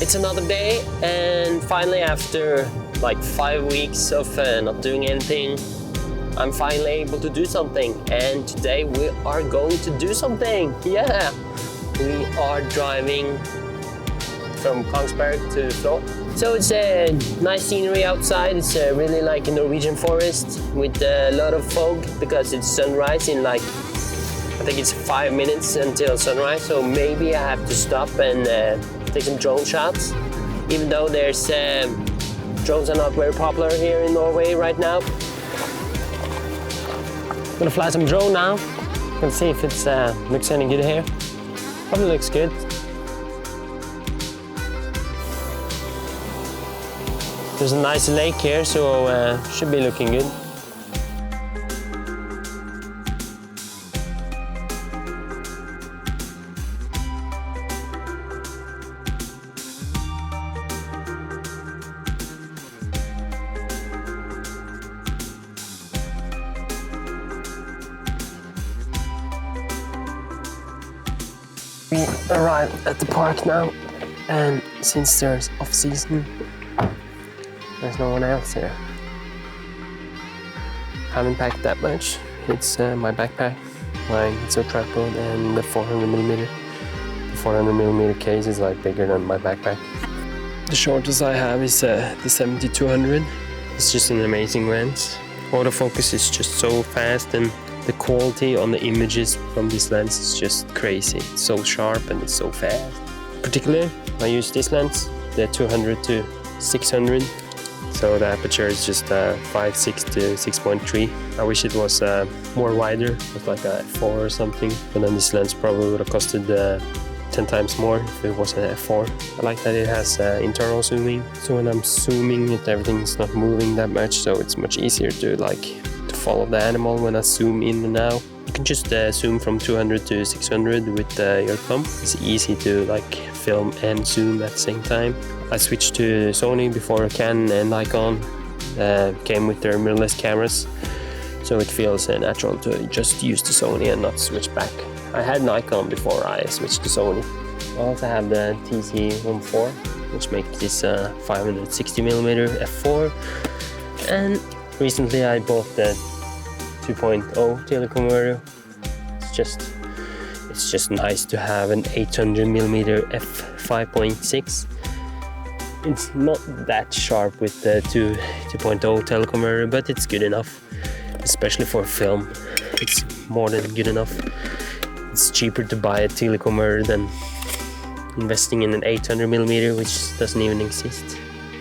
It's another day, and finally after like 5 weeks of not doing anything, I'm finally able to do something. And today we are going to do something. Yeah, we are driving from Kongsberg to Flå. So it's a nice scenery outside. It's really like a Norwegian forest with a lot of fog because it's sunrise in like, I think it's 5 minutes until sunrise. So maybe I have to stop and take some drone shots. Even though there's drones are not very popular here in Norway right now. I'm gonna fly some drone now. Let's see if it's looks any good here. Probably looks good. There's a nice lake here, so should be looking good. We arrived at the park now, and since there's off-season, there's no one else here. Haven't packed that much. It's my backpack, my Gitzo tripod, and the 400mm. The 400mm case is like bigger than my backpack. The shortest I have is the 70-200. It's just an amazing lens. Autofocus is just so fast, and the quality on the images from this lens is just crazy. It's so sharp and it's so fast. Particularly, I use this lens, the 200-600. So the aperture is just 5.6 to 6.3. I wish it was more wider, with like a f4 or something. But then this lens probably would have costed 10 times more if it was an f4. I like that it has internal zooming. So when I'm zooming it, everything's not moving that much. So it's much easier to follow the animal when I zoom in and out. You can just zoom from 200 to 600 with your thumb. It's easy to film and zoom at the same time. I switched to Sony before Canon and Nikon came with their mirrorless cameras, so it feels natural to just use the Sony and not switch back. I had Nikon before I switched to Sony. I also have the TC14, which makes this 560mm f4, and recently I bought the 2.0 teleconverter. It's just nice to have an 800mm f5.6. It's not that sharp with the 2.0 teleconverter, but it's good enough, especially for film. It's more than good enough. It's cheaper to buy a teleconverter than investing in an 800mm, which doesn't even exist.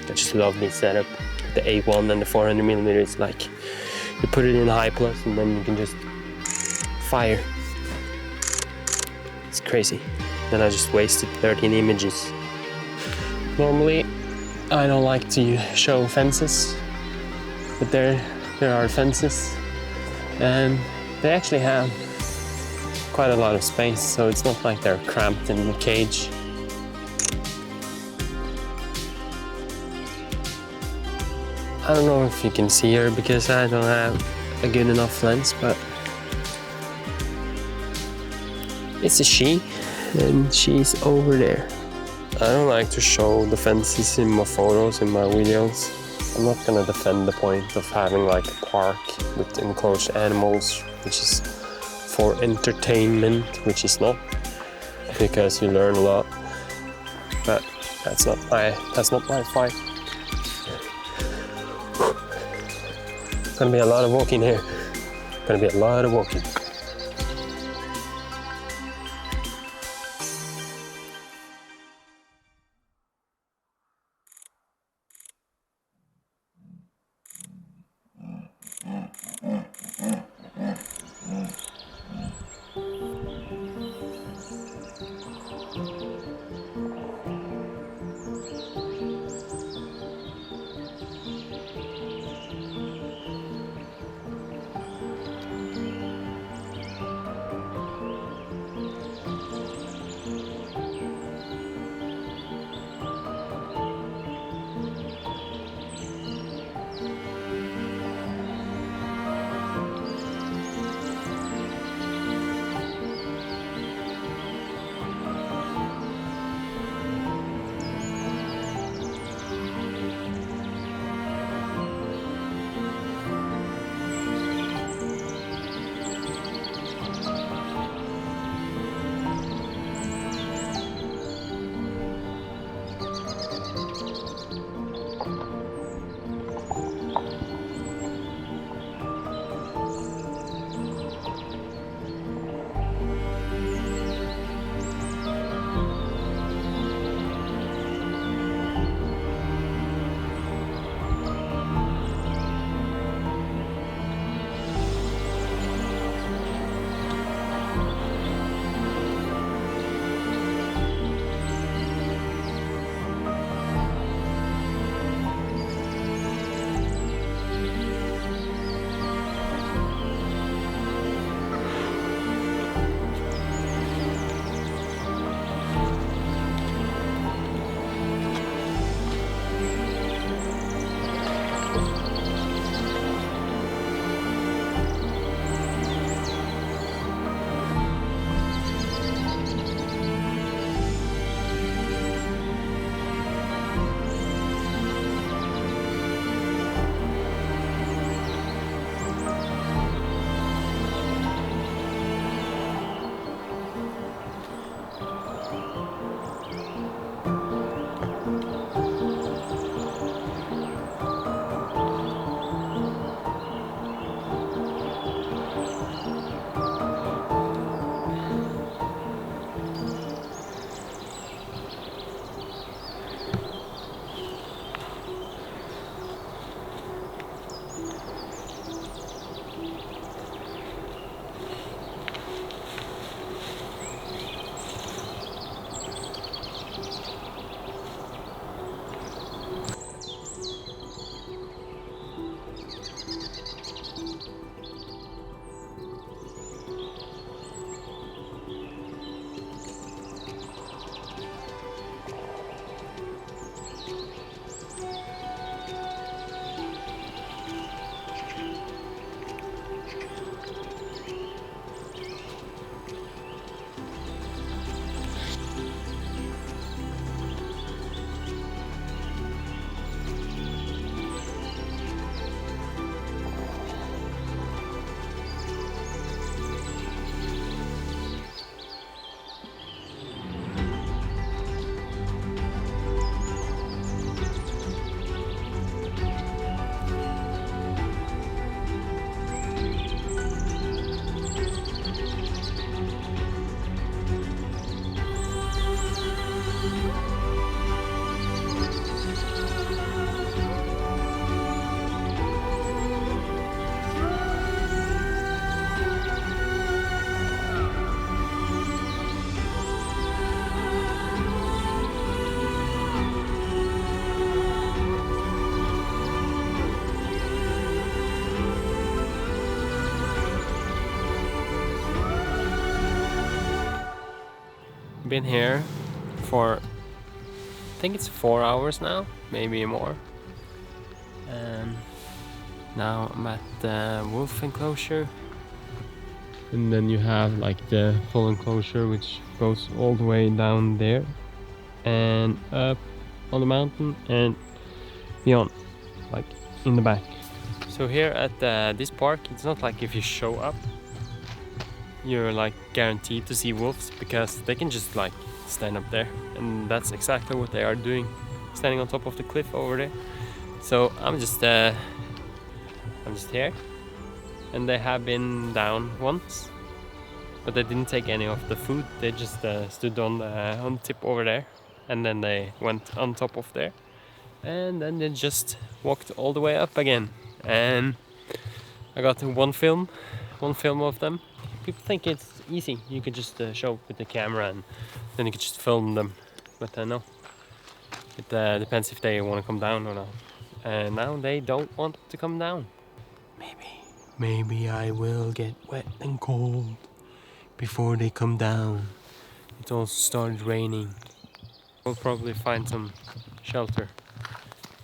I just love this setup. The A1 and the 400mm, it's like you put it in high plus and then you can just fire. It's crazy. Then I just wasted 13 images. Normally I don't like to show fences, but there are fences, and they actually have quite a lot of space, so it's not like they're cramped in a cage. I don't know if you can see her because I don't have a good enough lens, but it's a she, and she's over there. I don't like to show the fences in my photos, in my videos. I'm not gonna defend the point of having like a park with enclosed animals, which is for entertainment, which is not, because you learn a lot. But that's not my fight. Gonna be a lot of walking here. Gonna be a lot of walking. Been here for, I think it's 4 hours now, maybe more. And now I'm at the wolf enclosure. And then you have like the full enclosure, which goes all the way down there and up on the mountain and beyond, like in the back. So here at this park, it's not like if you show up you're like guaranteed to see wolves, because they can just like stand up there, and that's exactly what they are doing, standing on top of the cliff over there. So I'm just here, and they have been down once, but they didn't take any of the food. They just stood on the tip over there, and then they went on top of there, and then they just walked all the way up again. And I got one film of them. People think it's easy. You could just show up with the camera and then you could just film them. But no, it depends if they want to come down or not. And now they don't want to come down. Maybe I will get wet and cold before they come down. It also started raining. We'll probably find some shelter,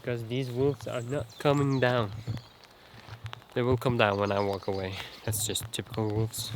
because these wolves are not coming down. They will come down when I walk away. That's just typical wolves.